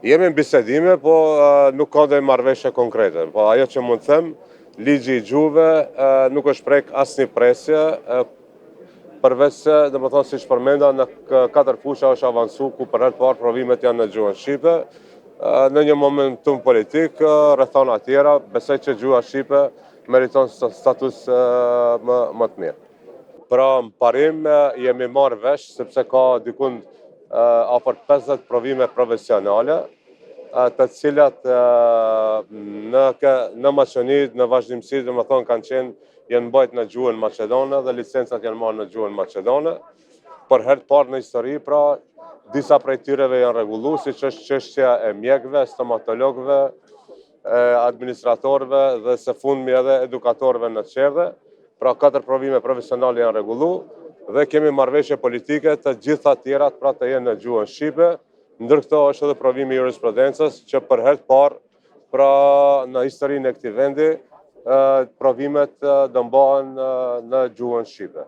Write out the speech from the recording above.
Jemi në bisedime, po nuk ka dhe marrëveshje konkrete. Po ajo që mund të them, ligji i gjuhëve nuk është prek asnjë presje, përveç se, domethënë siç përmenda, në 4 fusha është avancu ku për herë të parë provimet janë në gjuhën shqipe. Në një momentum politik, rrethana tjera, besoj që gjuha shqipe meriton status më të mirë. Pra, në parim jemi marrë vesh, sepse ka dikun afër 50 provime profesionale, të cilat në Maqedoni, në vazhdimsi, domethënë kanë janë mbajtur në gjuhën maqedone dhe licencat janë marrë në gjuhën maqedone. Për herë të parë në histori, pra, disa prej tyreve janë rregulluar, siç është çështja e mjekëve, stomatologëve, administratorëve dhe së fundmi edhe edukatorëve në çerdhe. Pra 4 provime profesionale janë rregulluar dhe kemi marrëveshje politike të gjitha tjerat pra të jenë në gjuhën shqipe. Ndër këto është edhe provimi i jurisprudencës që për herë të parë pra në historinë e këtij vendi provimet do mbahen në gjuhën shqipe.